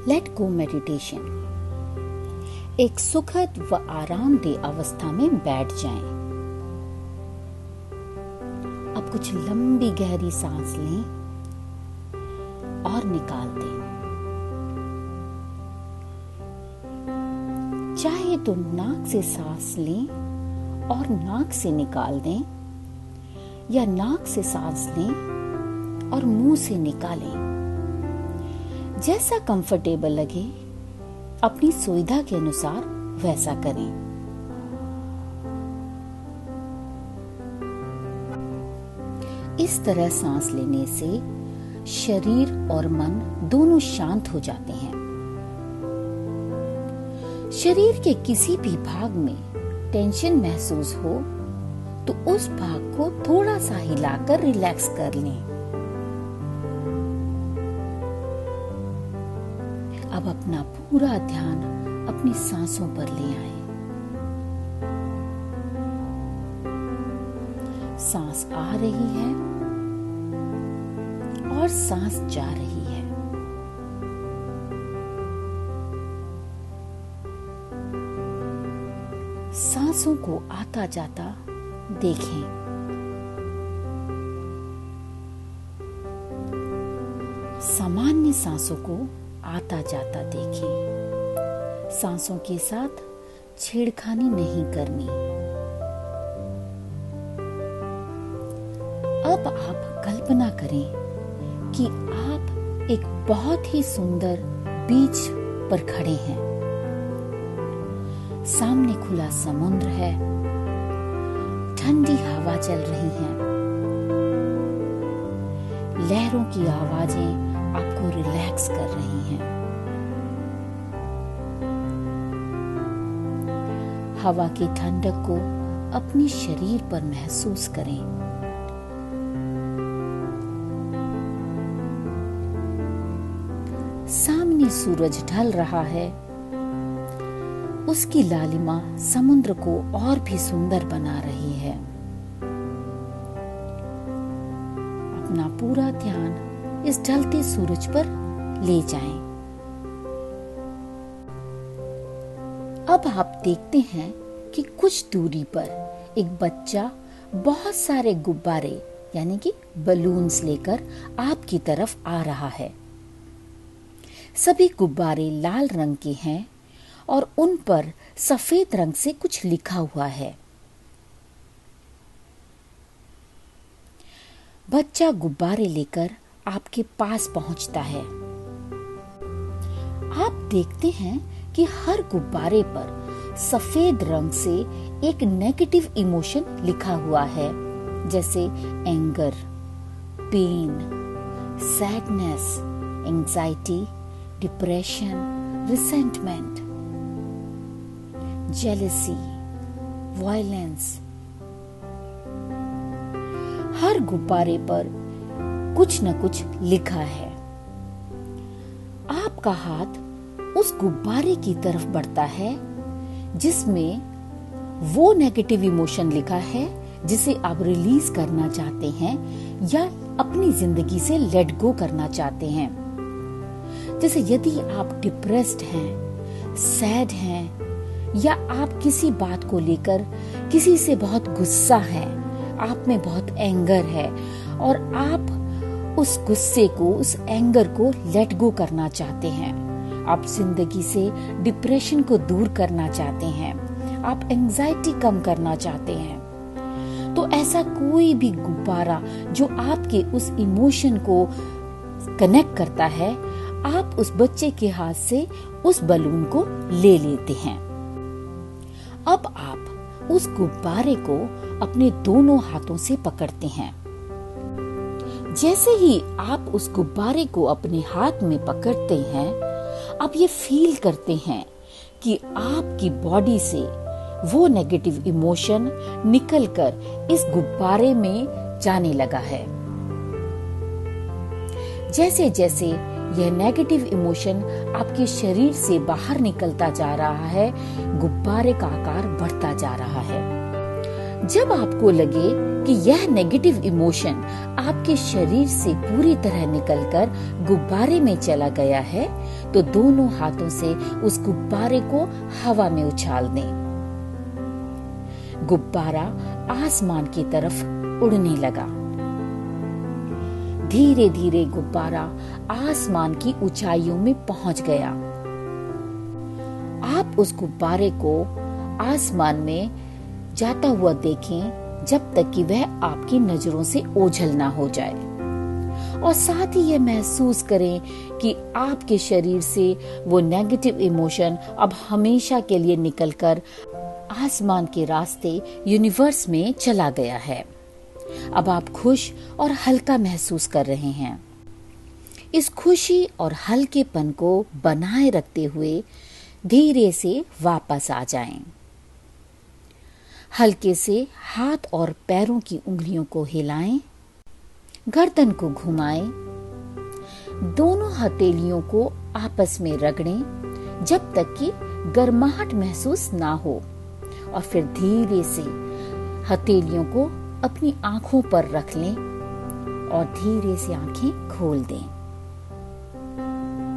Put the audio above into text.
Let go meditation. एक सुखद व आरामदेह अवस्था में बैठ जाएं। अब कुछ लंबी गहरी सांस लें और निकाल दें। चाहे तो नाक से सांस लें और नाक से निकाल दें, या नाक से सांस लें और मुंह से निकालें। जैसा कंफर्टेबल लगे अपनी सुविधा के अनुसार वैसा करें। इस तरह सांस लेने से शरीर और मन दोनों शांत हो जाते हैं। शरीर के किसी भी भाग में टेंशन महसूस हो तो उस भाग को थोड़ा सा हिलाकर रिलैक्स कर लें। अब अपना पूरा ध्यान अपनी सांसों पर ले आए। सांस आ रही है और सांस जा रही है। सांसों को आता जाता देखें। सामान्य सांसों को आता जाता देखें। सांसों के साथ छेड़खानी नहीं करनी। अब आप कल्पना करें कि आप एक बहुत ही सुंदर बीच पर खड़े हैं। सामने खुला समुद्र है, ठंडी हवा चल रही है, लहरों की आवाजें आपको रिलैक्स कर रही हैं। हवा की ठंडक को अपने शरीर पर महसूस करें। सामने सूरज ढल रहा है, उसकी लालिमा समुद्र को और भी सुंदर बना रही है। अपना पूरा ध्यान इस ढलते सूरज पर ले जाएं। अब आप देखते हैं कि कुछ दूरी पर एक बच्चा बहुत सारे गुब्बारे यानी कि बलून्स लेकर आपकी तरफ आ रहा है। सभी गुब्बारे लाल रंग के हैं और उन पर सफेद रंग से कुछ लिखा हुआ है। बच्चा गुब्बारे लेकर आपके पास पहुंचता है। आप देखते हैं कि हर गुब्बारे पर सफेद रंग से एक नेगेटिव इमोशन लिखा हुआ है, जैसे anger, pain, sadness, anxiety, depression, resentment, jealousy, violence. हर गुब्बारे पर कुछ न कुछ लिखा है। आपका हाथ उस गुब्बारे की तरफ बढ़ता है जिसमें वो नेगेटिव इमोशन लिखा है जिसे आप रिलीज करना चाहते हैं या अपनी जिंदगी से लेट गो करना चाहते हैं। जैसे यदि आप डिप्रेस्ड हैं, सैड हैं, या आप किसी बात को लेकर किसी से बहुत गुस्सा है, आप में बहुत एंगर है और आप उस गुस्से को, उस एंगर को लेट गो करना चाहते हैं। आप जिंदगी से डिप्रेशन को दूर करना चाहते हैं, आप एंजाइटी कम करना चाहते हैं। तो ऐसा कोई भी गुब्बारा जो आपके उस इमोशन को कनेक्ट करता है, आप उस बच्चे के हाथ से उस बलून को ले लेते हैं। अब आप उस गुब्बारे को अपने दोनों हाथों से पकड़ते हैं। जैसे ही आप उस गुब्बारे को अपने हाथ में पकड़ते हैं, आप ये फील करते हैं कि आपकी बॉडी से वो नेगेटिव इमोशन निकलकर इस गुब्बारे में जाने लगा है। जैसे जैसे यह नेगेटिव इमोशन आपके शरीर से बाहर निकलता जा रहा है, गुब्बारे का आकार बढ़ता जा रहा है। जब आपको लगे कि यह नेगेटिव इमोशन आपके शरीर से पूरी तरह निकलकर गुब्बारे में चला गया है, तो दोनों हाथों से उस गुब्बारे को हवा में उछाल दें। गुब्बारा आसमान की तरफ उड़ने लगा। धीरे धीरे गुब्बारा आसमान की ऊंचाइयों में पहुंच गया। आप उस गुब्बारे को आसमान में जाता हुआ देखें जब तक कि वह आपकी नजरों से ओझल ना हो जाए, और साथ ही यह महसूस करें कि आपके शरीर से वो नेगेटिव इमोशन अब हमेशा के लिए निकलकर आसमान के रास्ते यूनिवर्स में चला गया है। अब आप खुश और हल्का महसूस कर रहे हैं। इस खुशी और हल्केपन को बनाए रखते हुए धीरे से वापस आ जाएं। हल्के से हाथ और पैरों की उंगलियों को हिलाएं, गर्दन को घुमाएं, दोनों हथेलियों को आपस में रगड़ें जब तक कि गर्माहट महसूस ना हो, और फिर धीरे से हथेलियों को अपनी आंखों पर रख लें और धीरे से आंखें खोल दें।